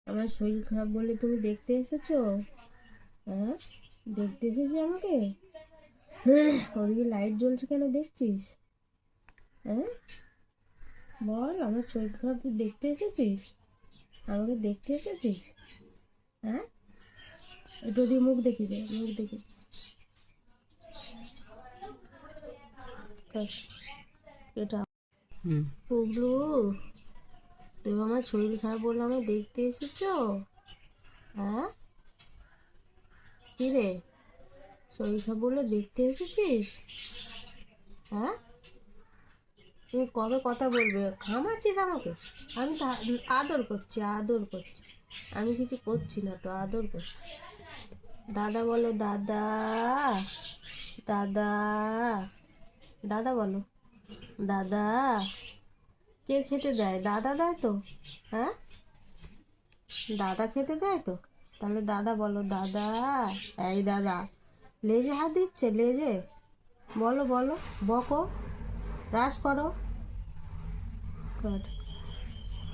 আমার শরীর খারাপ বলে তুমি দেখতে এসেছো? হ্যাঁ, দেখতে এসেছো আমাকে? ওদিকে লাইট জ্বলছে কেন দেখছিস? হ্যাঁ, বল, আমার শরীর খারাপ তুই দেখতে এসেছিস? আমাকে দেখতে এসেছিস? হ্যাঁ, একটু দিয়ে মুখ দেখি দে, মুখ দেখি। এটা পুবলু, তুমি আমার শরীর খারাপ বলে আমাকে দেখতে এসেছো? হ্যাঁ, কি রে, শরীর খারাপ বলে দেখতে এসেছিস? হ্যাঁ, তুমি কবে কথা বলবে? খামাচ্ছিস আমাকে? আমি তো আদর করছি, আদর করছি। আমি কিছু করছি না তো, আদর করছি। দাদা বলো, দাদা। দাদা, দাদা বলো। দাদা, কে খেতে দেয়? দাদা দেয় তো? হ্যাঁ, দাদা খেতে দেয় তো? তাহলে দাদা বলো, দাদা। এই দাদা, লেজে হাত দিচ্ছে, লেজে। বলো বলো, বকো, রাস করো।